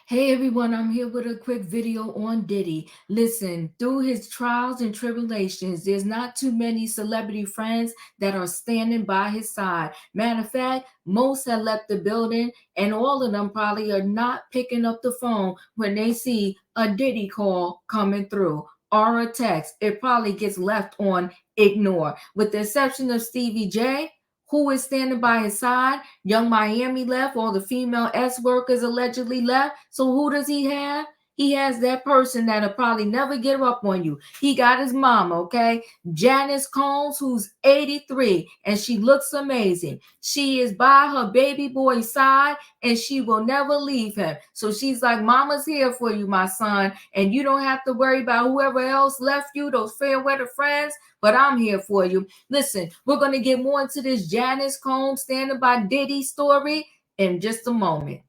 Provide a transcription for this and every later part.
Hey everyone, I'm here with a quick video on Diddy. Listen, through his trials and tribulations, there's not too many celebrity friends that are standing by his side. Matter of fact, most have left the building, and all of them probably are not picking up the phone when they see a Diddy call coming through or a text. It probably gets left on ignore. With the exception of Stevie J, who is standing by his side. Young Miami left, all the female S workers allegedly left. So who does he have? He has that person that'll probably never give up on you. He got his mama, okay? Janice Combs, who's 83, and she looks amazing. She is by her baby boy's side, and she will never leave him. So she's like, Mama's here for you, my son, and you don't have to worry about whoever else left you, those fair weather friends, but I'm here for you. Listen, we're going to get more into this Janice Combs standing by Diddy story in just a moment.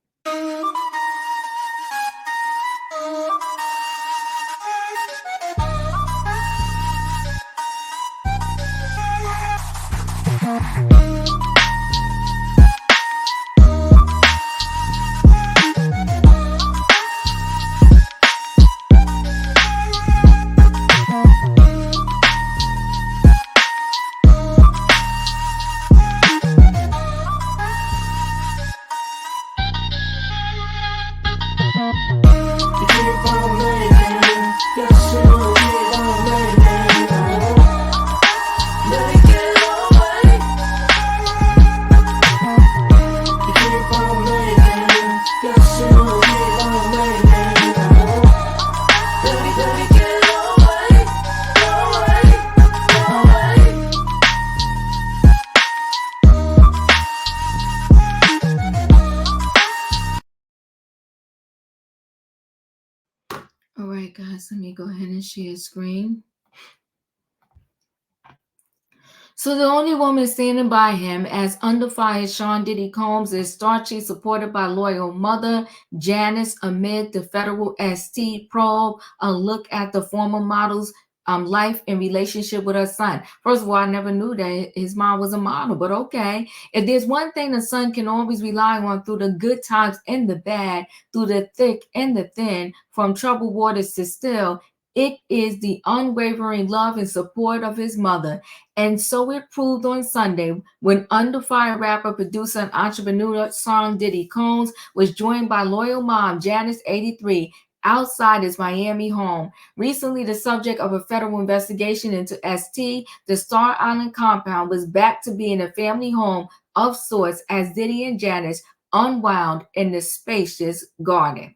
All right, guys, let me go ahead and share screen. So the only woman standing by him as under fire Sean Diddy Combs is star chief supported by loyal mother Janice amid the federal ST probe, a look at the former model's life and relationship with her son. First of all, I never knew that his mom was a model, but okay. If there's one thing the son can always rely on through the good times and the bad, through the thick and the thin, from troubled waters to still, it is the unwavering love and support of his mother. And so it proved on Sunday when Under Fire rapper, producer, and entrepreneur Sean Diddy Combs was joined by loyal mom Janice, 83, outside his Miami home. Recently, the subject of a federal investigation into ST, the Star Island compound was back to being a family home of sorts as Diddy and Janice unwound in the spacious garden.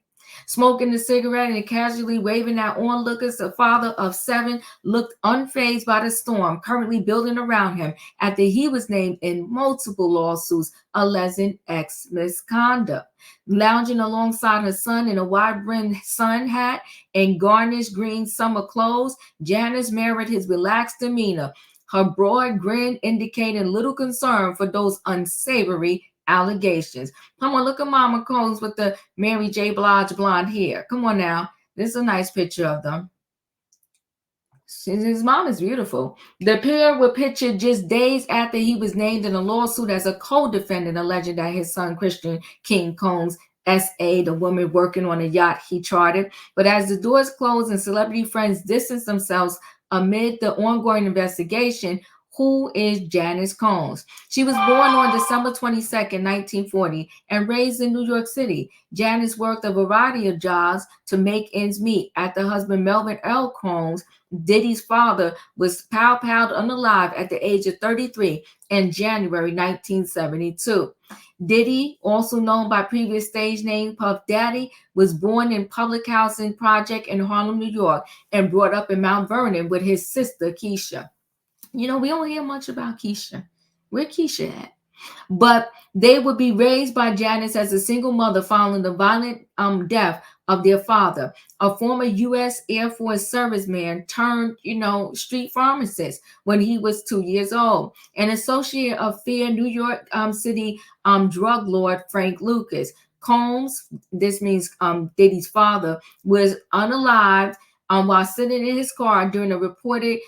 Smoking a cigarette and casually waving at onlookers, the father of 7 looked unfazed by the storm currently building around him after he was named in multiple lawsuits alleging ex misconduct. Lounging alongside her son in a wide-brimmed sun hat and garnished green summer clothes, Janice mirrored his relaxed demeanor, her broad grin indicating little concern for those unsavory allegations. Come on, look at Mama Combs with the Mary J. Blige blonde hair. Come on now. This is a nice picture of them. His mom is beautiful. The pair were pictured just days after he was named in a lawsuit as a co-defendant, alleging that his son Christian King Combs, S.A., the woman working on a yacht he chartered. But as the doors closed and celebrity friends distanced themselves amid the ongoing investigation, who is Janice Combs? She was born on December 22nd, 1940, and raised in New York City. Janice worked a variety of jobs to make ends meet. After husband Melvin L. Combs, Diddy's father, was pow-powed unalive at the age of 33 in January 1972. Diddy, also known by previous stage name Puff Daddy, was born in Public Housing Project in Harlem, New York, and brought up in Mount Vernon with his sister Keisha. You know, we don't hear much about Keisha. Where Keisha at? But they would be raised by Janice as a single mother following the violent death of their father, a former U.S. Air Force serviceman turned, street pharmacist when he was 2 years old. An associate of Fear New York City drug lord Frank Lucas. Combs, this means Diddy's father, was unalived while sitting in his car during a reported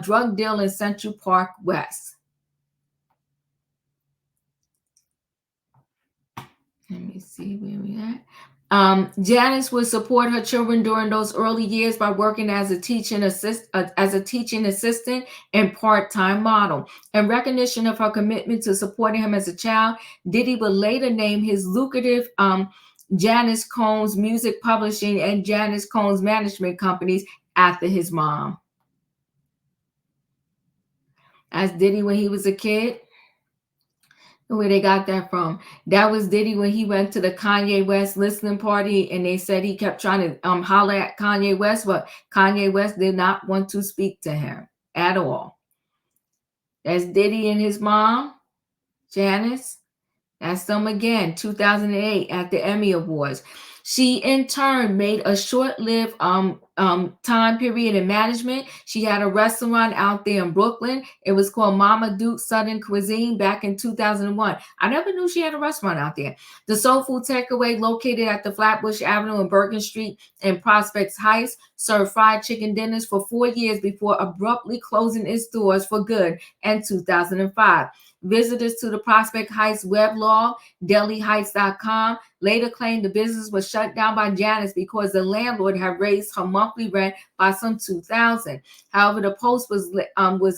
drug deal in Central Park West. Let me see where we at. Janice would support her children during those early years by working as a teaching assistant and part-time model. In recognition of her commitment to supporting him as a child, Diddy would later name his lucrative Janice Combs Music Publishing and Janice Combs Management companies after his mom. As Diddy when he was a kid. Where they got that from? That was Diddy when he went to the Kanye West listening party, and they said he kept trying to holler at Kanye West, but Kanye West did not want to speak to him at all. That's Diddy and his mom, Janice. That's them again, 2008 at the Emmy Awards. She in turn made a short-lived time period in management. She had a restaurant out there in Brooklyn. It was called Mama Duke's Southern Cuisine back in 2001. I never knew she had a restaurant out there. The soul food takeaway located at the Flatbush Avenue and Bergen Street in Prospect Heights served fried chicken dinners for 4 years before abruptly closing its doors for good in 2005. Visitors to the Prospect Heights weblog, deliHeights.com, later claimed the business was shut down by Janice because the landlord had raised her monthly rent by some $2,000. However, the post was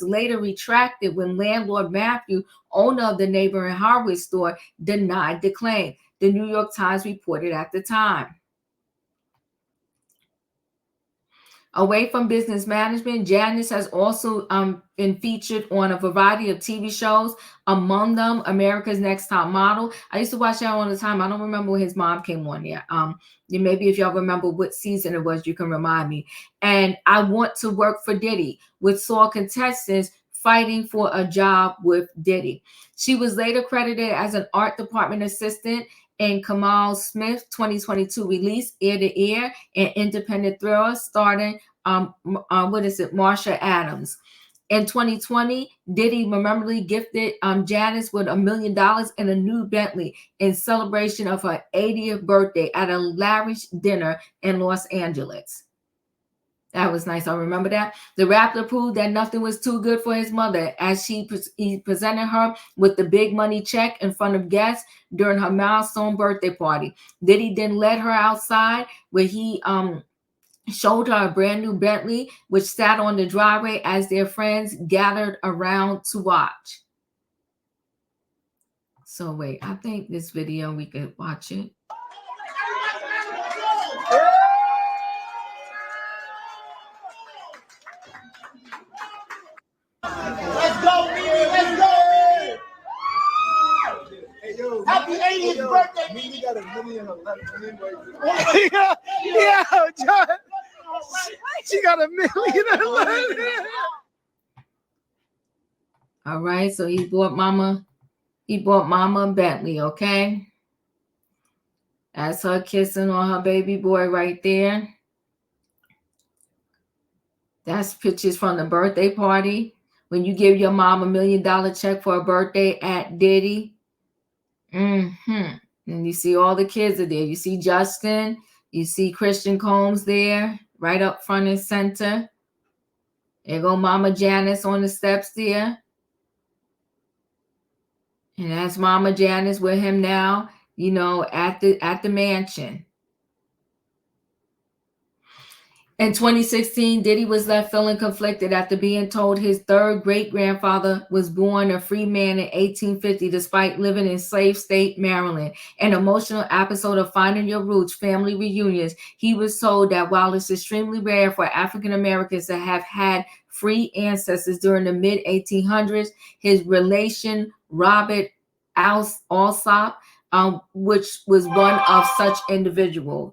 later retracted when landlord Matthew, owner of the neighboring hardware store, denied the claim. The New York Times reported at the time. Away from business management, Janice has also been featured on a variety of TV shows, among them America's Next Top Model. I used to watch that all the time. I don't remember when his mom came on there. Maybe if y'all remember what season it was, you can remind me. And I Want to Work for Diddy, which saw contestants fighting for a job with Diddy. She was later credited as an art department assistant in Kamal Smith's 2022 release, Ear to Ear, an independent thriller starring Marsha Adams. In 2020, Diddy memorably gifted Janice with $1 million and a new Bentley in celebration of her 80th birthday at a lavish dinner in Los Angeles. That was nice. I remember that. The rapper proved that nothing was too good for his mother as he presented her with the big money check in front of guests during her milestone birthday party. Diddy then led her outside where he showed her a brand new Bentley, which sat on the driveway as their friends gathered around to watch. So wait, I think this video, we could watch it. Let's go, Mimi, let's go! Hey, yo, happy 80th birthday, Mimi! Got $1 million yeah, John. She got $1 million. All right, so he bought Mama a Bentley, okay? That's her kissing on her baby boy right there. That's pictures from the birthday party. When you give your mom $1 million check for a birthday at Diddy. And you see all the kids are there. You see Justin. You see Christian Combs there, right up front and center. There go Mama Janice on the steps there. And that's Mama Janice with him now, at the mansion. In 2016, Diddy was left feeling conflicted after being told his third great-grandfather was born a free man in 1850 despite living in slave state Maryland. An emotional episode of Finding Your Roots family reunions, he was told that while it's extremely rare for African Americans to have had free ancestors during the mid-1800s, his relation, Robert Alsop, which was one of such individuals.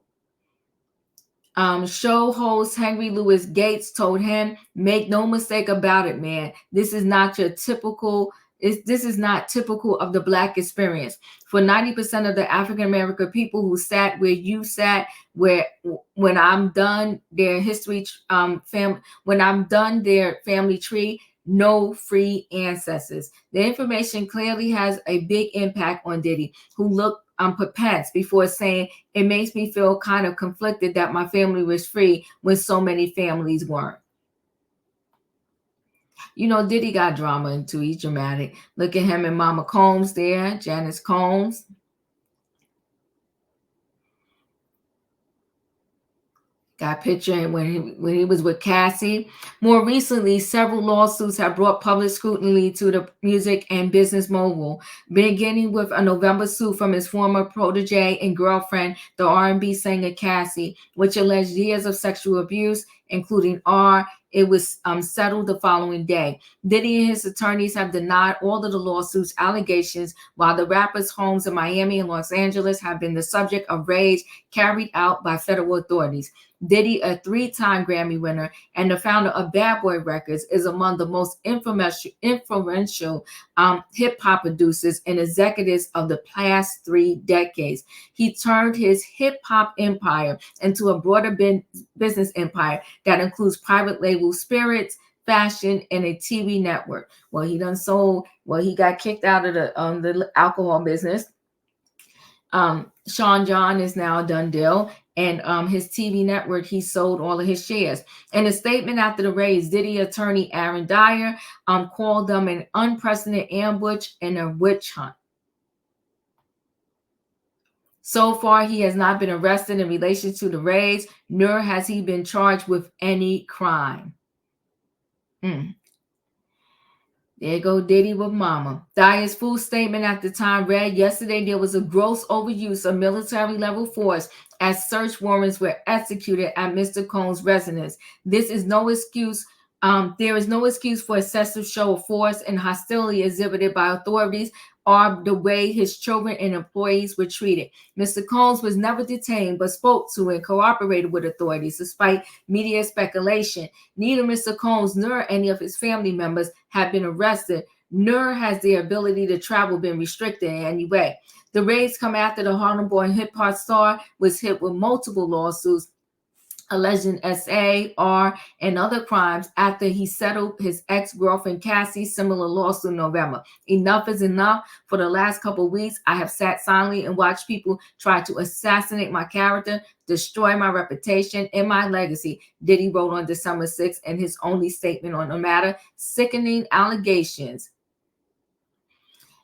Show host Henry Louis Gates told him, "Make no mistake about it, man. This is not typical of the Black experience. For 90% of the African American people who sat where you sat, when I'm done their family tree, no free ancestors." The information clearly has a big impact on Diddy, who looked perplexed before saying, "It makes me feel kind of conflicted that my family was free when so many families weren't." Diddy got drama into. He's dramatic. Look at him and Mama Combs there, Janice Combs. Got a picture when he was with Cassie. More recently, several lawsuits have brought public scrutiny to the music and business mogul, beginning with a November suit from his former protege and girlfriend, the R&B singer Cassie, which alleged years of sexual abuse, including R. It was settled the following day. Diddy and his attorneys have denied all of the lawsuits' allegations, while the rapper's homes in Miami and Los Angeles have been the subject of raids carried out by federal authorities. Diddy, a three-time Grammy winner and the founder of Bad Boy Records, is among the most influential hip-hop producers and executives of the past 3 decades. He turned his hip-hop empire into a broader business empire that includes private label spirits, fashion, and a TV network. Well, he got kicked out of the alcohol business. Sean John is now a done deal, and his TV network, he sold all of his shares. In a statement after the raids, Diddy attorney Aaron Dyer called them an unprecedented ambush and a witch hunt. So far, he has not been arrested in relation to the raids, nor has he been charged with any crime. There go Diddy with mama. Dyer's full statement at the time read, yesterday there was a gross overuse of military-level force as search warrants were executed at Mr. Combs' residence. This is no excuse. There is no excuse for excessive show of force and hostility exhibited by authorities or the way his children and employees were treated. Mr. Combs was never detained but spoke to and cooperated with authorities despite media speculation. Neither Mr. Combs nor any of his family members have been arrested, nor has their ability to travel been restricted in any way. The raids come after the Harlem-born hip-hop star was hit with multiple lawsuits alleging SAR and other crimes after he settled his ex-girlfriend Cassie's similar lawsuit in November. Enough is enough. For the last couple of weeks, I have sat silently and watched people try to assassinate my character, destroy my reputation and my legacy, Diddy wrote on December 6th in his only statement on the matter. Sickening allegations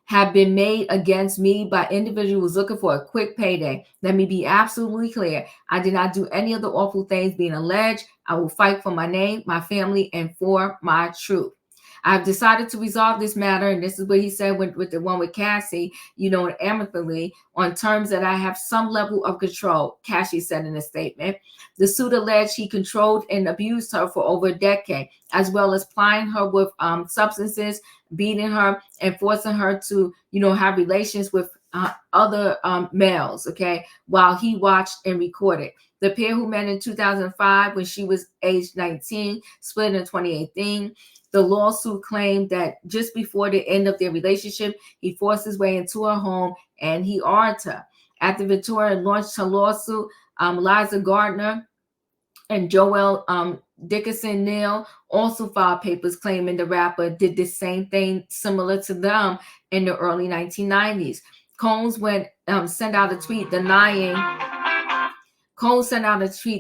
have been made against me by individuals looking for a quick payday. Let me be absolutely clear. I did not do any of the awful things being alleged. I will fight for my name, my family, and for my truth. I've decided to resolve this matter, and this is what he said with the one with Cassie, amicably, on terms that I have some level of control, Cassie said in a statement. The suit alleged he controlled and abused her for over a decade, as well as plying her with substances, beating her, and forcing her to, have relations with other males, okay, while he watched and recorded. The pair, who met in 2005 when she was age 19, split in 2018. The lawsuit claimed that just before the end of their relationship, he forced his way into her home and he armed her. After Victoria launched her lawsuit, Liza Gardner and Joel Dickinson Neal also filed papers claiming the rapper did the same thing similar to them in the early 1990s. Combs sent out a tweet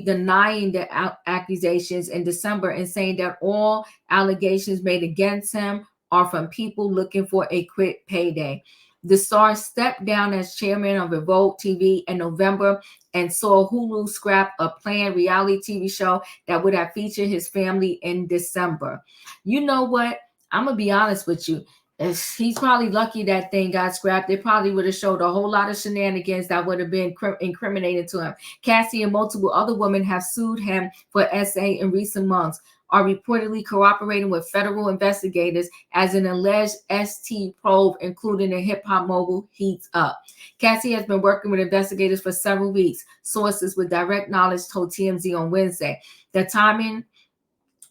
denying the accusations in December and saying that all allegations made against him are from people looking for a quick payday. The star stepped down as chairman of Revolt TV in November and saw Hulu scrap a planned reality TV show that would have featured his family in December. You know what? I'm going to be honest with you. He's probably lucky that thing got scrapped. It probably would have showed a whole lot of shenanigans that would have been incriminating to him. Cassie and multiple other women have sued him for SA in recent months, are reportedly cooperating with federal investigators as an alleged ST probe, including the hip-hop mogul, heats up. Cassie has been working with investigators for several weeks. Sources with direct knowledge told TMZ on Wednesday. The timing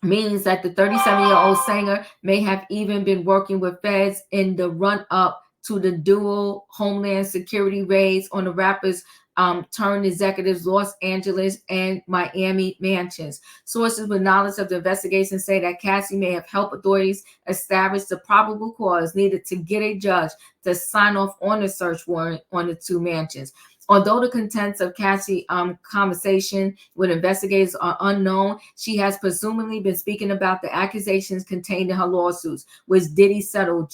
means that the 37-year-old singer may have even been working with feds in the run-up to the dual Homeland Security raids on the rapper's turned executives' Los Angeles and Miami mansions. Sources with knowledge of the investigation say that Cassie may have helped authorities establish the probable cause needed to get a judge to sign off on the search warrant on the two mansions. Although the contents of Cassie's conversation with investigators are unknown, she has presumably been speaking about the accusations contained in her lawsuits, which Diddy settled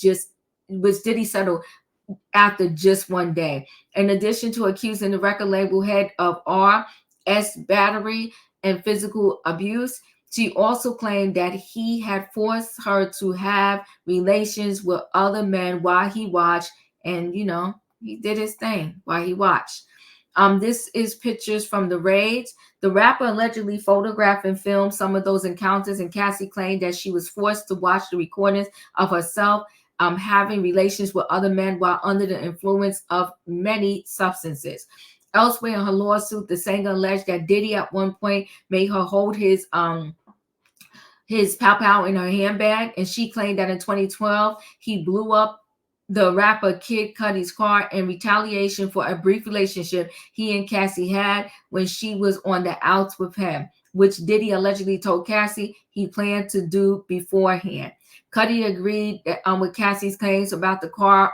after just one day. In addition to accusing the record label head of R battery and physical abuse. She also claimed that he had forced her to have relations with other men while he watched, and he did his thing while he watched. This is pictures from the raids. The rapper allegedly photographed and filmed some of those encounters, and Cassie claimed that she was forced to watch the recordings of herself having relations with other men while under the influence of many substances. Elsewhere in her lawsuit, the singer alleged that Diddy at one point made her hold his pow pow in her handbag, and she claimed that in 2012 he blew up the rapper Kid Cudi's car in retaliation for a brief relationship he and Cassie had when she was on the outs with him, which Diddy allegedly told Cassie he planned to do beforehand. Cudi agreed with Cassie's claims about the car,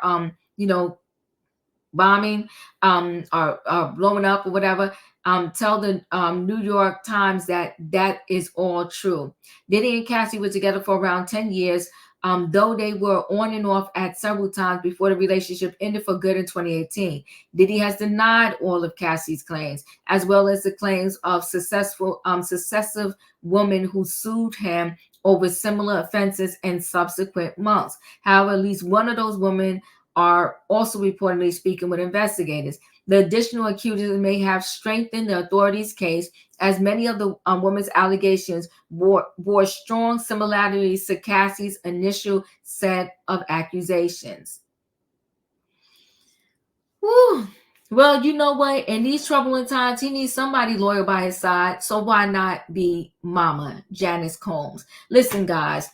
bombing or blowing up or whatever. Tell the New York Times that is all true. Diddy and Cassie were together for around 10 years, though they were on and off at several times before the relationship ended for good in 2018. Diddy has denied all of Cassie's claims, as well as the claims of successive women who sued him over similar offenses in subsequent months. However, at least one of those women are also reportedly speaking with investigators. The additional accusers may have strengthened the authorities' case, as many of the woman's allegations bore strong similarities to Cassie's initial set of accusations. Whew. Well, you know what? In these troubling times, he needs somebody loyal by his side. So why not be Mama Janice Combs? Listen, guys.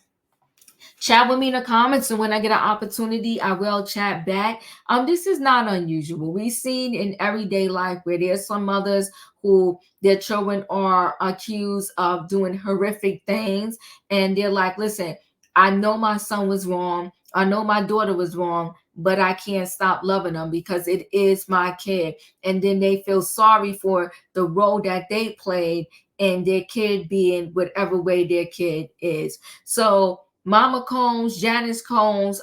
Chat with me in the comments, and when I get an opportunity, I will chat back. This is not unusual. We've seen in everyday life where there's some mothers who their children are accused of doing horrific things, and they're like, listen, I know my son was wrong. I know my daughter was wrong, but I can't stop loving them because it is my kid. And then they feel sorry for the role that they played in their kid being whatever way their kid is. So Mama Combs, Janice Combs,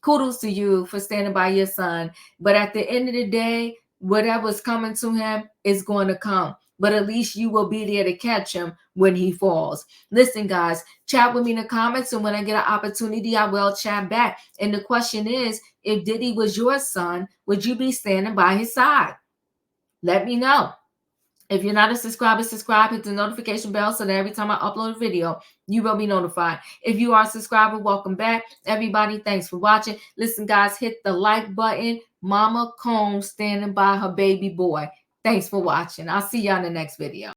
kudos to you for standing by your son. But at the end of the day, whatever's coming to him is going to come. But at least you will be there to catch him when he falls. Listen, guys, chat with me in the comments, and when I get an opportunity, I will chat back. And the question is, if Diddy was your son, would you be standing by his side? Let me know. If you're not a subscriber, subscribe, hit the notification bell so that every time I upload a video, you will be notified. If you are a subscriber, welcome back. Everybody, thanks for watching. Listen, guys, hit the like button. Mama Combs standing by her baby boy. Thanks for watching. I'll see y'all in the next video.